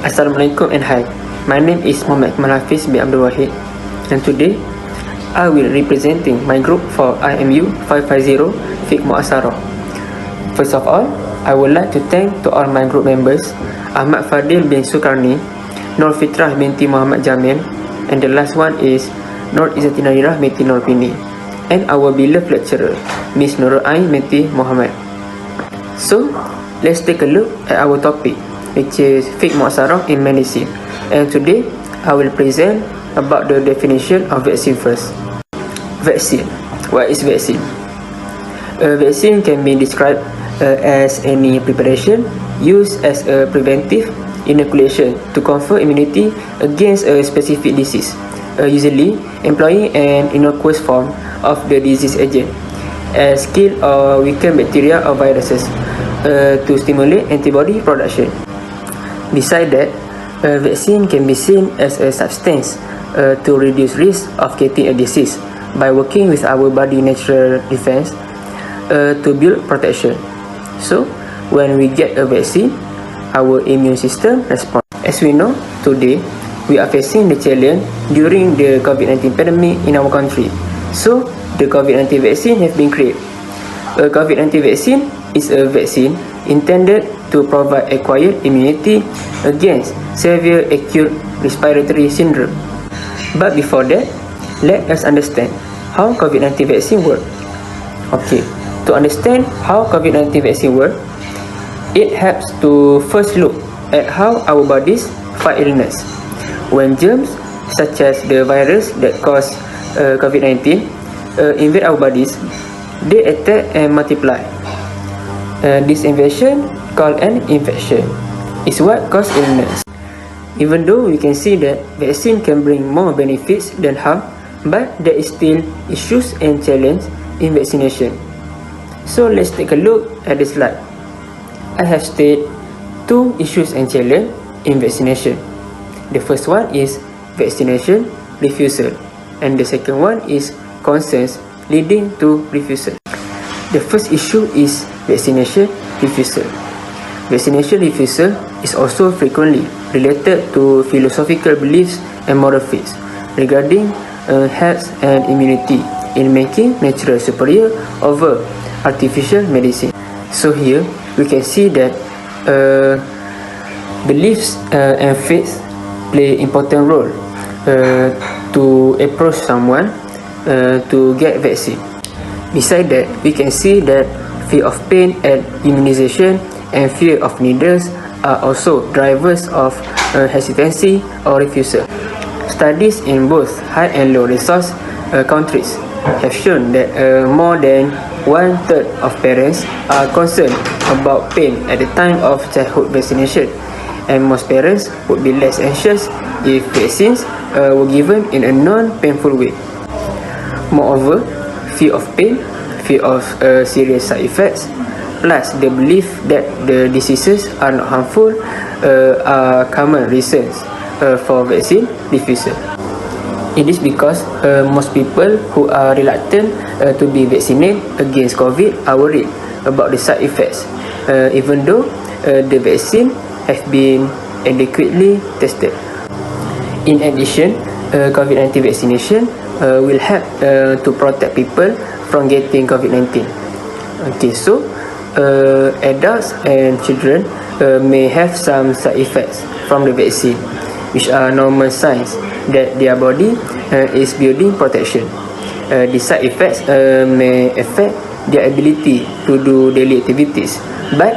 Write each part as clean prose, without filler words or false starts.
Assalamualaikum and hi. My name is Muhammad Kamal Hafiz bin Abdul Wahid, and today I will representing my group for IMU 550 Fiqh Muasarah. First of all, I would like to thank to all my group members, Ahmad Fadil bin Sukarni, Nur Fitrah binti Muhammad Jamil, and the last one is Nur Izzatina Nirah binti Nur Pini, and our beloved lecturer, Miss Nurul Ain binti Muhammad. So, let's take a look at our topic, which is Fiqh Muasarah in medicine. And today, I will present about the definition of vaccine first. Vaccine. What is vaccine? A vaccine can be described as any preparation used as a preventive inoculation to confer immunity against a specific disease, usually employing an innocuous form of the disease agent, as kill or weaken bacteria or viruses to stimulate antibody production. Besides that, a vaccine can be seen as a substance to reduce risk of getting a disease by working with our body natural defense to build protection. So, when we get a vaccine, our immune system responds. As we know, today we are facing the challenge during the COVID-19 pandemic in our country. So, the COVID-19 vaccine has been created. A COVID-19 vaccine is a vaccine intended to provide acquired immunity against severe acute respiratory syndrome. But before that, let us understand how COVID-19 vaccine works. Okay, to understand how COVID-19 vaccine works, it helps to first look at how our bodies fight illness. When germs, such as the virus that cause COVID-19, invade our bodies, they attack and multiply. This invasion, called an infection, is what causes illness. Even though we can see that vaccine can bring more benefits than harm, but there is still issues and challenges in vaccination. So let's take a look at the slide. I have stated two issues and challenges in vaccination. The first one is vaccination refusal, and the second one is concerns leading to refusal. The first issue is vaccination refusal. Vaccination refusal is also frequently related to philosophical beliefs and moral faiths regarding health and immunity in making natural superior over artificial medicine. So here we can see that beliefs and faiths play important role to approach someone to get vaccine. Besides that, we can see that fear of pain at immunization and fear of needles are also drivers of hesitancy or refusal. Studies in both high and low resource countries have shown that more than 1/3 of parents are concerned about pain at the time of childhood vaccination, and most parents would be less anxious if vaccines were given in a non-painful way. Moreover, fear of pain, fear of serious side effects, plus the belief that the diseases are not harmful are common reasons for vaccine refusal. It is because most people who are reluctant to be vaccinated against COVID are worried about the side effects, even though the vaccine have been adequately tested. In addition, COVID-19 vaccination will help to protect people from getting COVID-19. Okay, so adults and children may have some side effects from the vaccine, which are normal signs that their body is building protection. These side effects may affect their ability to do daily activities, but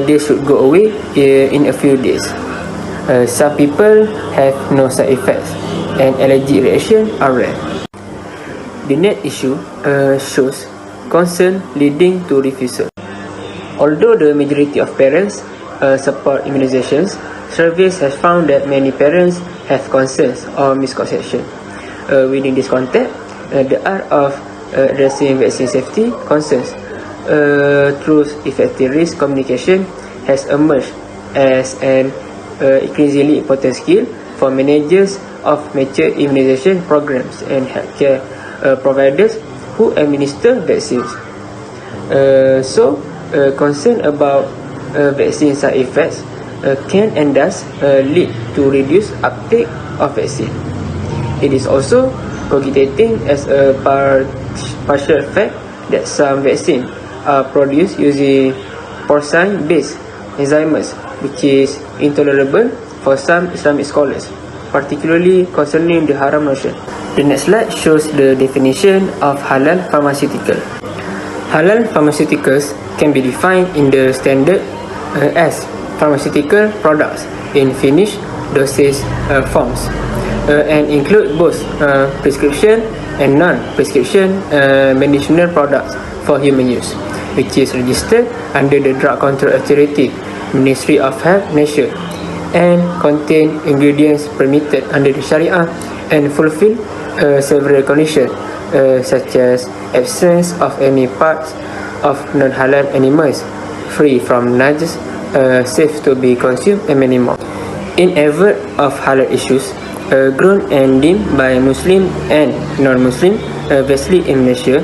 they should go away in a few days. Some people have no side effects, and allergic reactions are rare. The next issue shows concern leading to refusal. Although the majority of parents support immunizations, surveys have found that many parents have concerns or misconceptions. Within this context, the art of addressing vaccine safety concerns through effective risk communication has emerged as an increasingly important skill for managers of mature immunization programs and healthcare providers who administer vaccines. Concern about vaccine side effects can and does lead to reduced uptake of vaccine. It is also cogitating as a partial fact that some vaccines are produced using porcine-based enzymes, which is intolerable for some Islamic scholars, particularly concerning the haram notion. The next slide shows the definition of halal pharmaceutical. Halal pharmaceuticals can be defined in the standard as pharmaceutical products in finished dosage forms and include both prescription and non-prescription medicinal products for human use, which is registered under the Drug Control Authority, Ministry of Health, Nature, and contain ingredients permitted under the Sharia and fulfill several conditions such as absence of any parts of non-halal animals, free from najis, safe to be consumed, and many more. In favor of halal issues, grown and deemed by Muslim and non-Muslim vastly in Malaysia,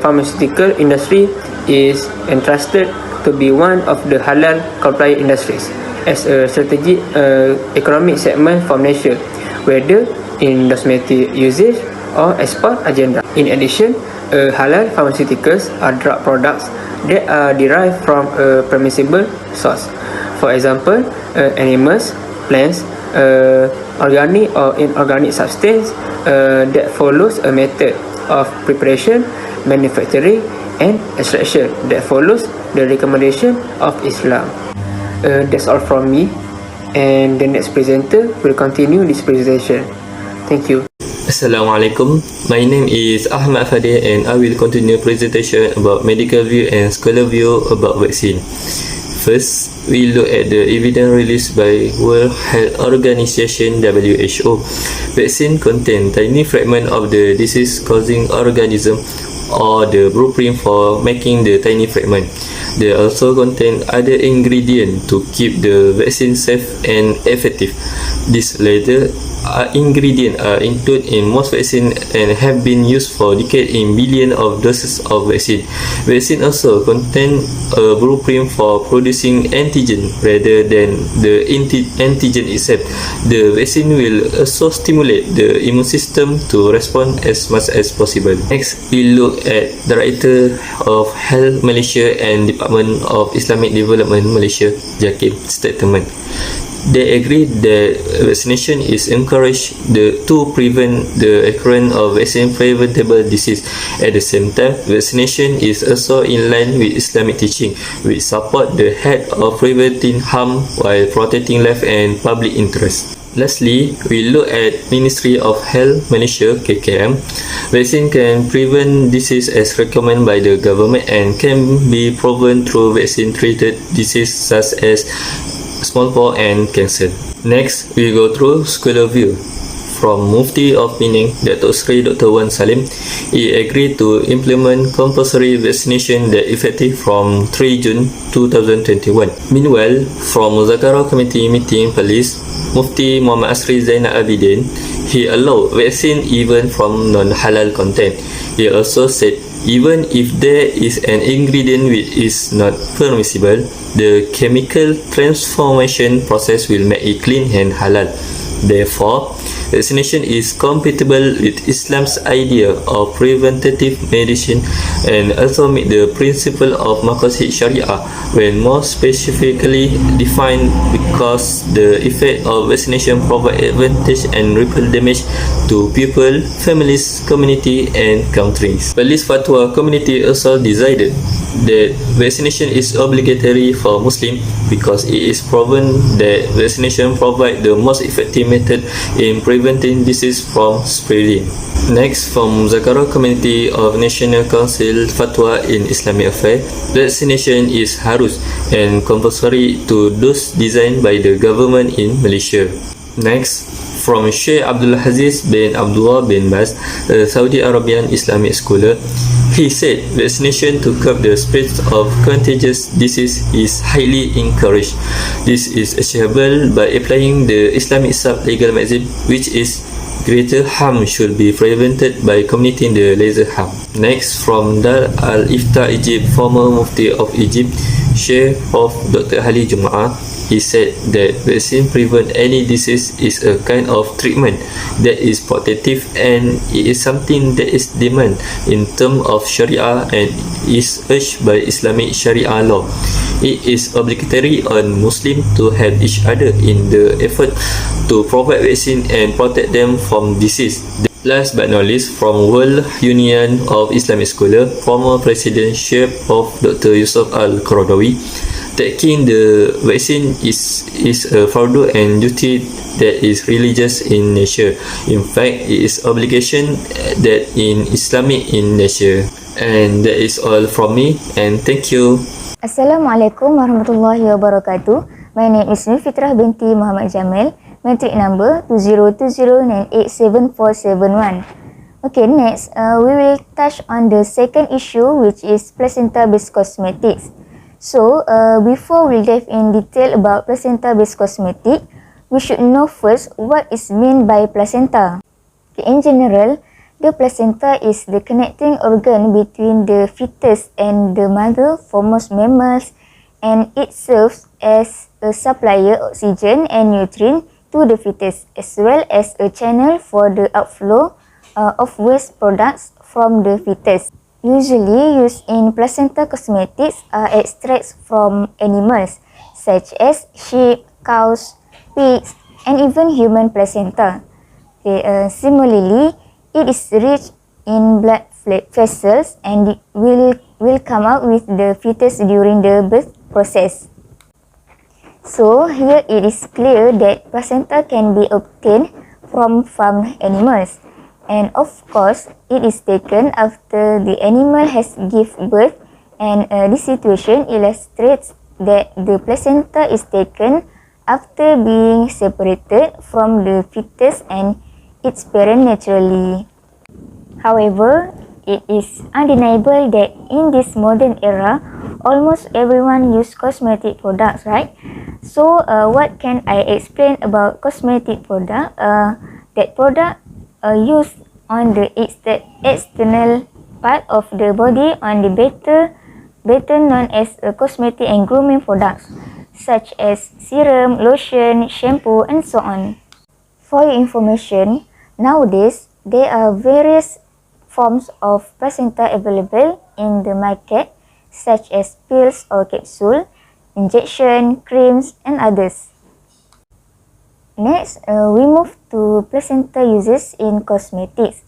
pharmaceutical industry is entrusted to be one of the halal compliant industries as a strategic economic segment for Malaysia, whether in cosmetic usage or export agenda. In addition, halal pharmaceuticals are drug products that are derived from a permissible source. For example, animals, plants, organic or inorganic substance that follows a method of preparation, manufacturing, and extraction that follows the recommendation of Islam. That's all from me, and the next presenter will continue this presentation. Thank you. Assalamualaikum. My name is Ahmad Fadil and I will continue presentation about medical view and scholar view about vaccine. First, we look at the evidence released by World Health Organization (WHO). Vaccine contain tiny fragment of the disease-causing organism or the blueprint for making the tiny fragment. They also contain other ingredients to keep the vaccine safe and effective. These latter ingredients are included in most vaccines and have been used for decades in billions of doses of vaccine. Vaccine also contain a blueprint for producing antigen rather than the antigen itself. The vaccine will also stimulate the immune system to respond as much as possible. Next, we look at Director of Health Malaysia and Department of Islamic Development Malaysia, Jakib statement. They agree that vaccination is encouraged to prevent the occurrence of vaccine-preventable disease. At the same time, vaccination is also in line with Islamic teaching, which support the head of preventing harm while protecting life and public interest. Lastly, we look at Ministry of Health Malaysia (KKM). Vaccine can prevent disease as recommended by the government and can be proven through vaccine-treated disease such as smallpox and cancer. Next, we go through scholar view. From Mufti of Penang, Datuk Seri Dr. Wan Salim, he agreed to implement compulsory vaccination that effective from 3 June 2021. Meanwhile, from Muasarah Committee meeting Perlis, Mufti Muhammad Asri Zainal Abidin, he allowed vaccine even from non-halal content. He also said even if there is an ingredient which is not permissible, the chemical transformation process will make it clean and halal. Therefore, vaccination is compatible with Islam's idea of preventative medicine and also meet the principle of maqasid Sharia when more specifically defined, because the effect of vaccination provide advantage and repel damage to people, families, community and countries. Police Fatwa community also decided that vaccination is obligatory for Muslims because it is proven that vaccination provide the most effective method in preventing disease from spreading. Next, from Muasarah Committee of National Council Fatwa in Islamic Affairs, vaccination is harus and compulsory to those designed by the government in Malaysia. Next, from Sheikh Abdul Aziz bin Abdullah bin Baz, a Saudi Arabian Islamic scholar, he said vaccination to curb the spread of contagious disease is highly encouraged. This is achievable by applying the Islamic sub-legal maxim, which is greater harm should be prevented by committing the lesser harm. Next, from Dar al-Ifta Egypt, former Mufti of Egypt, Sheikh of Dr. Ali Jumaah, he said that vaccine prevent any disease is a kind of treatment that is protective, and it is something that is demand in terms of Sharia and is urged by Islamic Sharia law. It is obligatory on Muslims to help each other in the effort to provide vaccine and protect them from disease. Last but not least, from World Union of Islamic Scholars, former President Sheikh of Dr. Yusuf Al-Qaradawi, taking the vaccine is a fardu and duty that is religious in nature. In fact, it is obligation that in Islamic in nature. And that is all from me, and thank you. Assalamualaikum warahmatullahi wabarakatuh. My name is Fitrah binti Muhammad Jamil. Matric number 2020987471. Okay, next, we will touch on the second issue, which is placenta-based cosmetics. So, before we dive in detail about placenta-based cosmetic, we should know first what is meant by placenta. Okay, in general, the placenta is the connecting organ between the fetus and the mother for most mammals, and it serves as a supplier oxygen and nutrient to the fetus, as well as a channel for the outflow of waste products from the fetus. Usually used in placenta cosmetics are extracts from animals such as sheep, cows, pigs, and even human placenta. Okay, similarly, it is rich in blood vessels and it will come out with the fetus during the birth process. So, here it is clear that placenta can be obtained from farmed animals, and of course, it is taken after the animal has given birth, and this situation illustrates that the placenta is taken after being separated from the fetus and its parent naturally. However, it is undeniable that in this modern era, almost everyone uses cosmetic products, right? So, what can I explain about cosmetic product? That product used on the external part of the body on the better known as cosmetic and grooming products, such as serum, lotion, shampoo, and so on. For your information, nowadays there are various forms of placenta available in the market, such as pills or capsule, injection, creams, and others. Next, we move to placenta uses in cosmetics.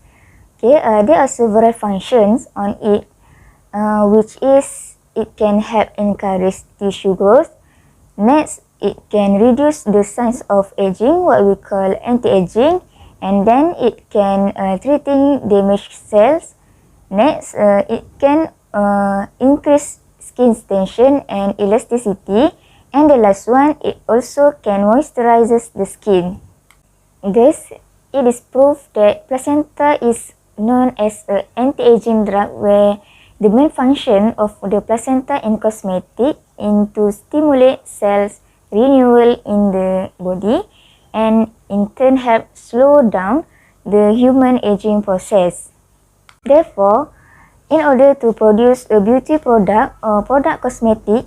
Okay, there are several functions on it, which is it can help encourage tissue growth. Next, it can reduce the signs of aging, what we call anti-aging, and then it can treating damaged cells. Next, it can increase skin tension and elasticity, and the last one, it also can moisturizes the skin. Thus, it is proof that placenta is known as an anti-aging drug, where the main function of the placenta in cosmetic is to stimulate cells renewal in the body and in turn help slow down the human aging process. Therefore, in order to produce a beauty product or product cosmetic,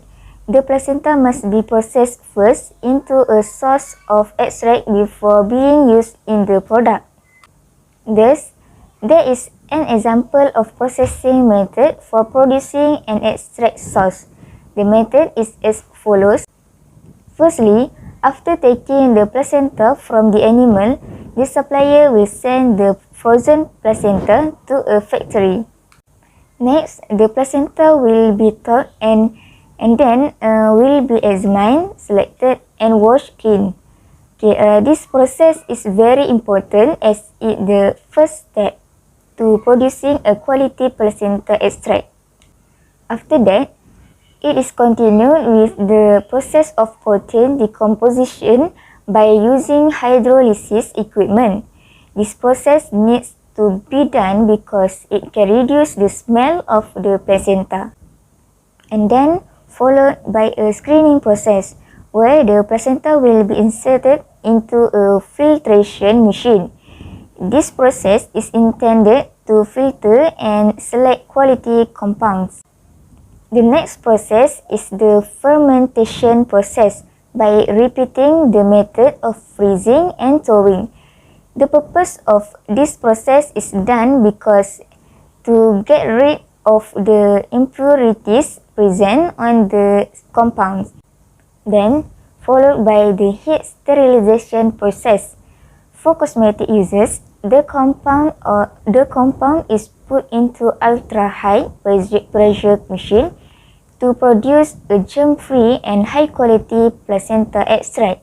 the placenta must be processed first into a source of extract before being used in the product. Thus, there is an example of processing method for producing an extract source. The method is as follows. Firstly, after taking the placenta from the animal, the supplier will send the frozen placenta to a factory. Next, the placenta will be thawed and then will be examined, selected, and washed clean. Okay, this process is very important as it the first step to producing a quality placenta extract. After that, it is continued with the process of protein decomposition by using hydrolysis equipment. This process needs to be done because it can reduce the smell of the placenta. And then followed by a screening process where the placenta will be inserted into a filtration machine. This process is intended to filter and select quality compounds. The next process is the fermentation process, by repeating the method of freezing and thawing. The purpose of this process is done because to get rid of the impurities present on the compounds, then followed by the heat sterilization process. For cosmetic uses, the compound is put into ultra-high pressure machine to produce a germ-free and high-quality placenta extract.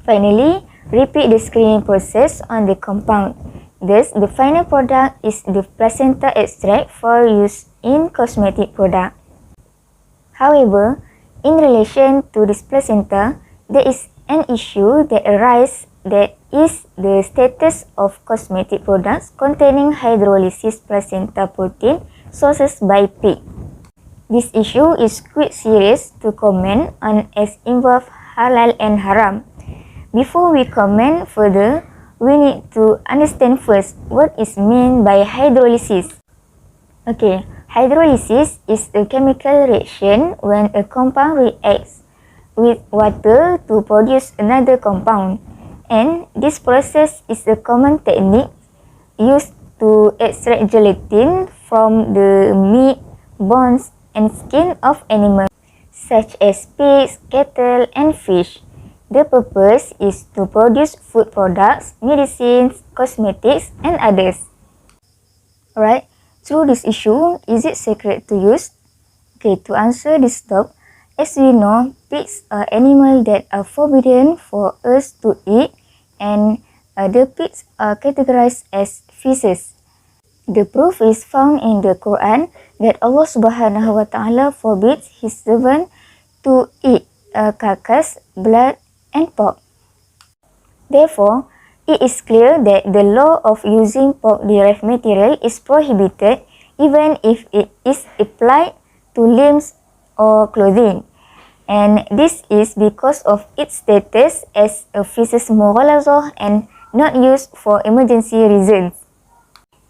Finally, repeat the screening process on the compound. Thus, the final product is the placenta extract for use in cosmetic product. However, in relation to this placenta, there is an issue that arises, that is the status of cosmetic products containing hydrolysis placenta protein sourced by pig. This issue is quite serious to comment on as involve halal and haram. Before we comment further, we need to understand first what is meant by hydrolysis. Okay, hydrolysis is a chemical reaction when a compound reacts with water to produce another compound, and this process is a common technique used to extract gelatin from the meat, bones, and skin of animals such as pigs, cattle, and fish. The purpose is to produce food products, medicines, cosmetics, and others. Alright, through this issue, is it sacred to use? Okay, to answer this talk, as we know, pigs are animals that are forbidden for us to eat, and the pigs are categorized as feces. The proof is found in the Quran that Allah Subhanahu wa Ta'ala forbids His servant to eat carcass, blood, and pork. Therefore, it is clear that the law of using pork-derived material is prohibited even if it is applied to limbs or clothing. And this is because of its status as a feces mughalazah and not used for emergency reasons.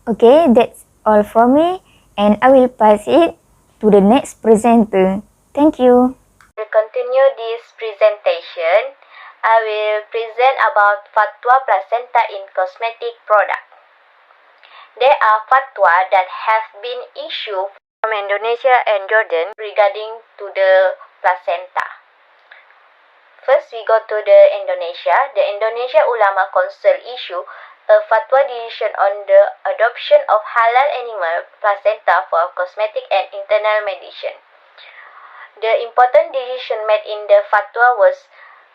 Okay, that's all from me, and I will pass it to the next presenter. Thank you. To continue this presentation, I will present about fatwa placenta in cosmetic product. There are fatwa that have been issued from Indonesia and Jordan regarding to the placenta. First, we go to the Indonesia. The Indonesia Ulama Council issue a fatwa decision on the adoption of halal animal placenta for cosmetic and internal medicine. The important decision made in the fatwa was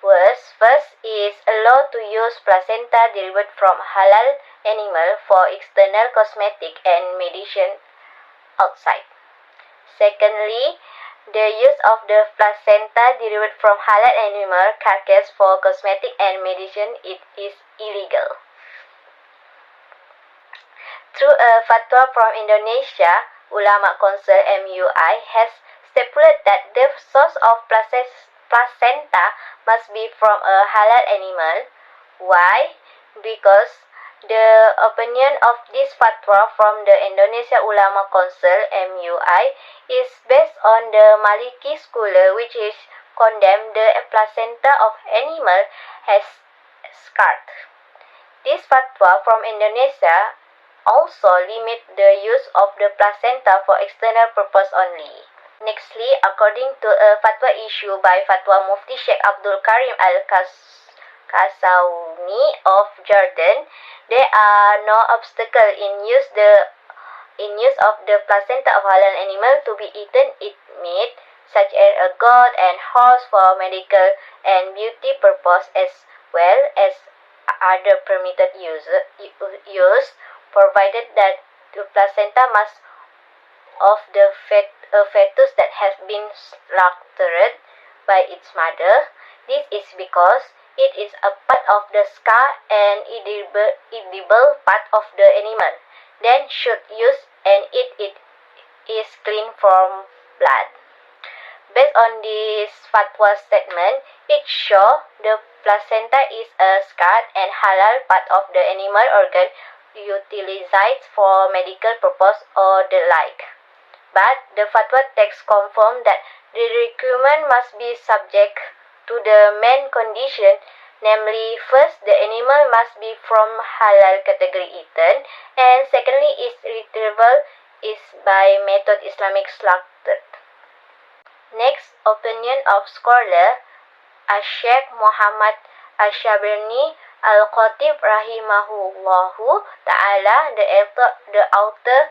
first is allowed to use placenta derived from halal animal for external cosmetic and medicine outside. Secondly, the use of the placenta derived from halal animal carcass for cosmetic and medicine it is illegal. Through a fatwa from Indonesia, Ulama Council MUI has stipulated that the source of placenta must be from a halal animal. Why? Because the opinion of this fatwa from the Indonesia Ulama Council MUI is based on the Maliki school, which is condemned the placenta of animal as scarred. This fatwa from Indonesia also limit the use of the placenta for external purpose only. Nextly, according to a fatwa issue by Fatwa Mufti Sheikh Abdul Karim Al-Kasauni of Jordan, there are no obstacle in use of the placenta of halal animal to be eaten meat such as a goat and horse for medical and beauty purpose, as well as other permitted use, provided that the placenta must of the fetus that has been slaughtered by its mother. This is because it is a part of the scar and edible part of the animal. Then should use and eat it is clean from blood. Based on this fatwa statement, it shows the placenta is a scarred and halal part of the animal organ utilized for medical purpose or the like. But the fatwa text confirm that the requirement must be subject to the main condition, namely, first, the animal must be from halal category eaten, and secondly, its retrieval is by method Islamic slaughter. Next, opinion of scholar Sheikh Muhammad Al-Shabrani Al-Khatib rahimahullahu ta'ala, the author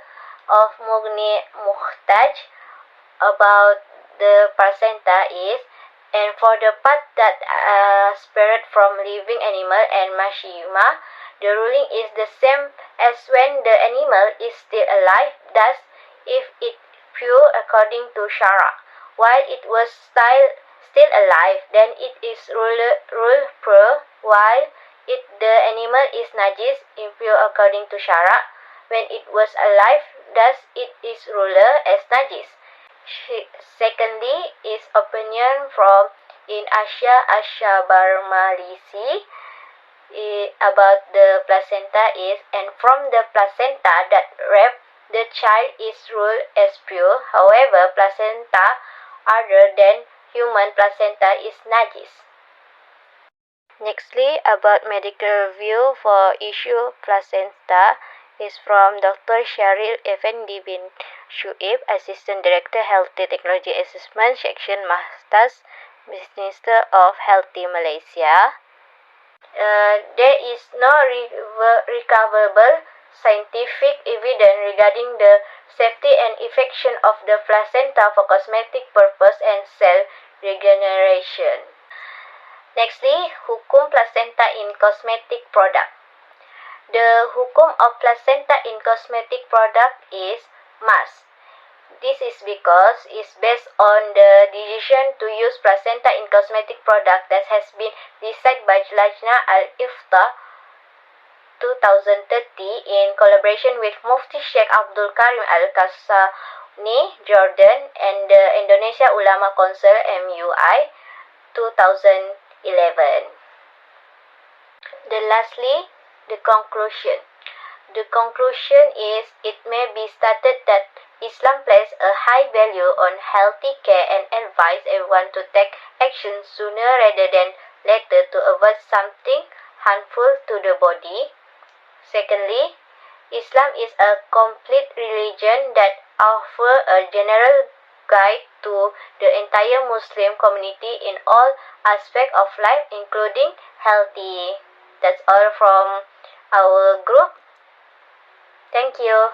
of Mughni Muhtaj about the placenta is, and for the part that spared from living animal and mashima, the ruling is the same as when the animal is still alive, thus if it pure according to Shara. While it was still alive, then it is rule pure, while the animal is najis, impure according to Shara. When it was alive, thus it is ruler as najis. Secondly, is opinion from in Asia Ashabarmalisi about the placenta is, and from the placenta that rape, the child is ruled as pure. However, placenta other than human placenta is najis. Nextly, about medical review for issue placenta is from Dr. Syaril Effendi bin Shu'ib, Assistant Director Healthy Technology Assessment Section Mahtas, Minister of Healthy Malaysia. There is no recoverable scientific evidence regarding the safety and effection of the placenta for cosmetic purpose and cell regeneration. Nextly, hukum placenta in cosmetic product. The hukum of placenta in cosmetic product is must. This is because it's based on the decision to use placenta in cosmetic product that has been decided by Lajna Al-Ifta 2030 in collaboration with Mufti Sheikh Abdul Karim Al-Kasani, Jordan, and the Indonesia Ulama Council MUI 2011. Lastly, the conclusion. The conclusion is it may be stated that Islam places a high value on healthy care and advises everyone to take action sooner rather than later to avoid something harmful to the body. Secondly, Islam is a complete religion that offers a general guide to the entire Muslim community in all aspects of life, including healthy. That's all from our group. Thank you.